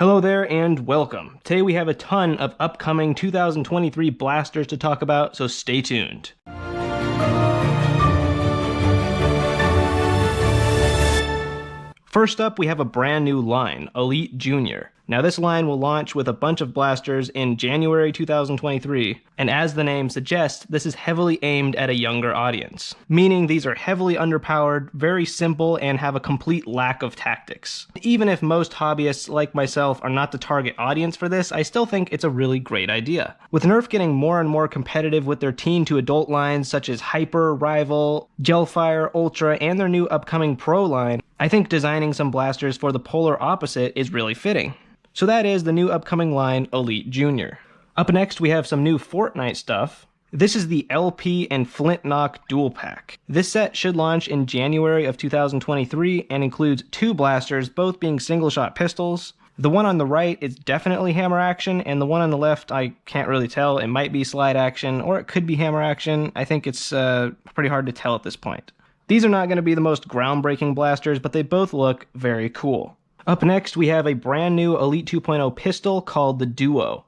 Hello there and welcome. Today we have a ton of upcoming 2023 blasters to talk about, so stay tuned. First up, we have a brand new line, Elite Junior. Now this line will launch with a bunch of blasters in January 2023, and as the name suggests, this is heavily aimed at a younger audience. Meaning these are heavily underpowered, very simple, and have a complete lack of tactics. Even if most hobbyists like myself are not the target audience for this, I still think it's a really great idea. With Nerf getting more and more competitive with their teen to adult lines such as Hyper, Rival, Gelfire, Ultra, and their new upcoming Pro line, I think designing some blasters for the polar opposite is really fitting. So that is the new upcoming line, Elite Junior. Up next, we have some new Fortnite stuff. This is the LPFlint Knock Dual Pack. This set should launch in January of 2023 and includes two blasters, both being single-shot pistols. The one on the right is definitely hammer action, and the one on the left, I can't really tell. It might be slide action, or it could be hammer action. I think it's pretty hard to tell at this point. These are not going to be the most groundbreaking blasters, but they both look very cool. Up next, we have a brand new Elite 2.0 pistol called the Duo.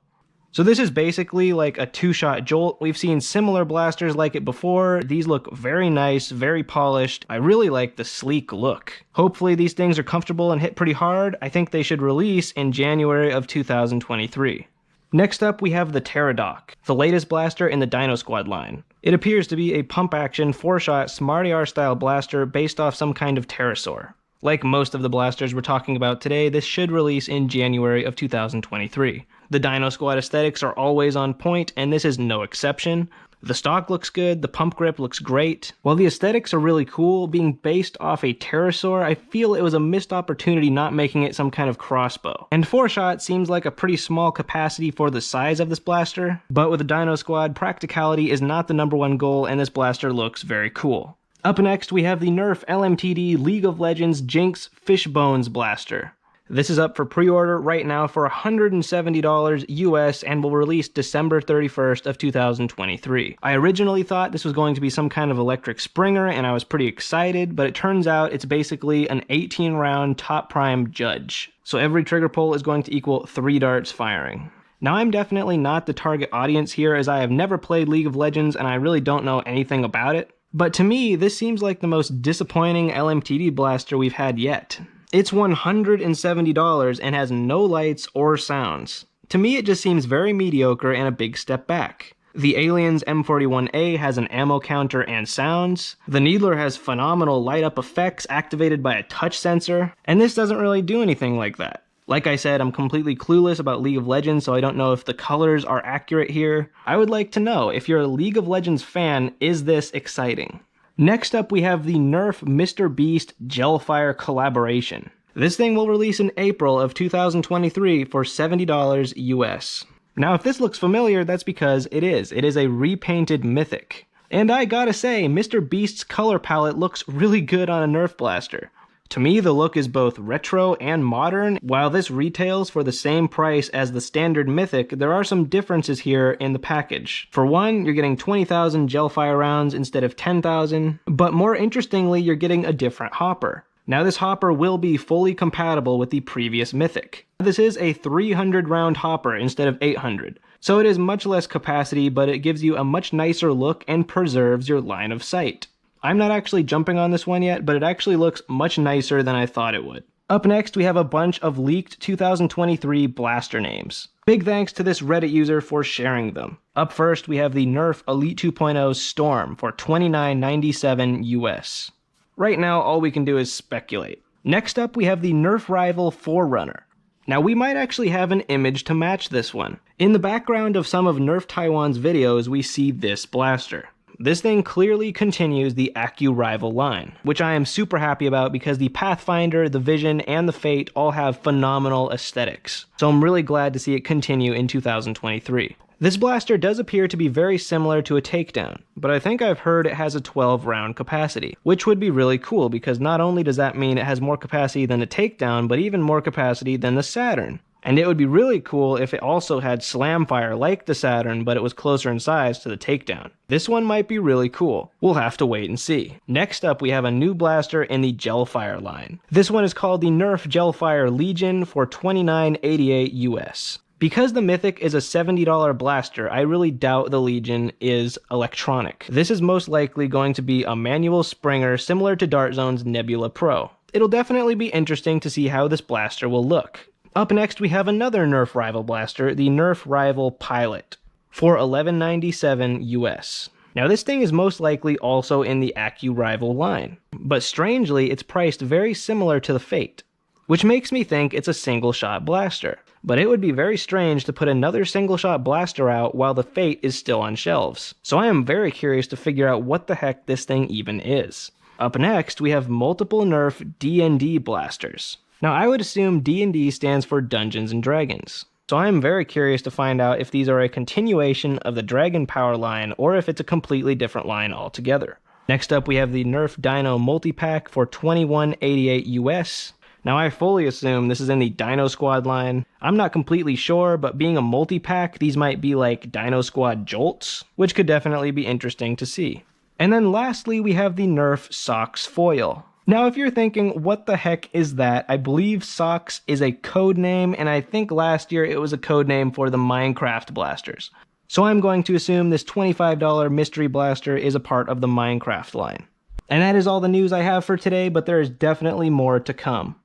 So this is basically like a two-shot jolt. We've seen similar blasters like it before. These look very nice, very polished. I really like the sleek look. Hopefully these things are comfortable and hit pretty hard. I think they should release in January of 2023. Next up, we have the Teradoc, the latest blaster in the Dino Squad line. It appears to be a pump-action, 4-shot Smarty-R-style blaster based off some kind of pterosaur. Like most of the blasters we're talking about today, this should release in January of 2023. The Dino Squad aesthetics are always on point, and this is no exception. The stock looks good, the pump grip looks great. While the aesthetics are really cool, being based off a pterosaur, I feel it was a missed opportunity not making it some kind of crossbow. And 4-shot seems like a pretty small capacity for the size of this blaster, but with the Dino Squad, practicality is not the #1 goal, and this blaster looks very cool. Up next, we have the Nerf LMTD League of Legends Jinx Fishbones Blaster. This is up for pre-order right now for $170 US and will release December 31st of 2023. I originally thought this was going to be some kind of electric springer and I was pretty excited, but it turns out it's basically an 18-round top prime judge. So every trigger pull is going to equal 3 darts firing. Now I'm definitely not the target audience here as I have never played League of Legends and I really don't know anything about it. But to me, this seems like the most disappointing LMTD blaster we've had yet. It's $170 and has no lights or sounds. To me, it just seems very mediocre and a big step back. The Aliens M41A has an ammo counter and sounds. The Needler has phenomenal light-up effects activated by a touch sensor, and this doesn't really do anything like that. Like I said, I'm completely clueless about League of Legends, so I don't know if the colors are accurate here. I would like to know, if you're a League of Legends fan, is this exciting? Next up, we have the Nerf Mr. Beast Gelfire collaboration. This thing will release in April of 2023 for $70 US. Now, if this looks familiar, that's because it is. It is a repainted Mythic. And I gotta say, Mr. Beast's color palette looks really good on a Nerf blaster. To me, the look is both retro and modern. While this retails for the same price as the standard Mythic, there are some differences here in the package. For one, you're getting 20,000 Gelfire rounds instead of 10,000, but more interestingly, you're getting a different hopper. Now this hopper will be fully compatible with the previous Mythic. This is a 300 round hopper instead of 800, so it is much less capacity, but it gives you a much nicer look and preserves your line of sight. I'm not actually jumping on this one yet, but it actually looks much nicer than I thought it would. Up next, we have a bunch of leaked 2023 blaster names. Big thanks to this Reddit user for sharing them. Up first, we have the Nerf Elite 2.0 Storm for $29.97 US. Right now, all we can do is speculate. Next up, we have the Nerf Rival Forerunner. Now, we might actually have an image to match this one. In the background of some of Nerf Taiwan's videos, we see this blaster. This thing clearly continues the AccuRival line, which I am super happy about because the Pathfinder, the Vision, and the Fate all have phenomenal aesthetics. So I'm really glad to see it continue in 2023. This blaster does appear to be very similar to a Takedown, but I think I've heard it has a 12-round capacity, which would be really cool because not only does that mean it has more capacity than a Takedown, but even more capacity than the Saturn. And it would be really cool if it also had slam fire like the Saturn, but it was closer in size to the Takedown. This one might be really cool. We'll have to wait and see. Next up, we have a new blaster in the Gelfire line. This one is called the Nerf Gelfire Legion for $29.88 US. Because the Mythic is a $70 blaster, I really doubt the Legion is electronic. This is most likely going to be a manual Springer similar to Dart Zone's Nebula Pro. It'll definitely be interesting to see how this blaster will look. Up next, we have another Nerf rival blaster, the Nerf Rival Pilot, for $11.97 US. Now this thing is most likely also in the AccuRival line, but strangely it's priced very similar to the Fate, which makes me think it's a single-shot blaster. But it would be very strange to put another single-shot blaster out while the Fate is still on shelves. So I am very curious to figure out what the heck this thing even is. Up next, we have multiple Nerf D&D blasters. Now I would assume D&D stands for Dungeons and Dragons. So I am very curious to find out if these are a continuation of the Dragon Power line or if it's a completely different line altogether. Next up, we have the Nerf Dino Multipack for $21.88 US. Now I fully assume this is in the Dino Squad line. I'm not completely sure, but being a multi-pack, these might be like Dino Squad Jolts, which could definitely be interesting to see. And then lastly, we have the Nerf Socks Foil. Now if you're thinking, what the heck is that? I believe Socks is a code name, and I think last year it was a code name for the Minecraft blasters. So I'm going to assume this $25 mystery blaster is a part of the Minecraft line. And that is all the news I have for today, but there is definitely more to come.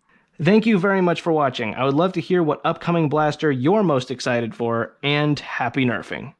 Thank you very much for watching. I would love to hear what upcoming blaster you're most excited for, and happy nerfing.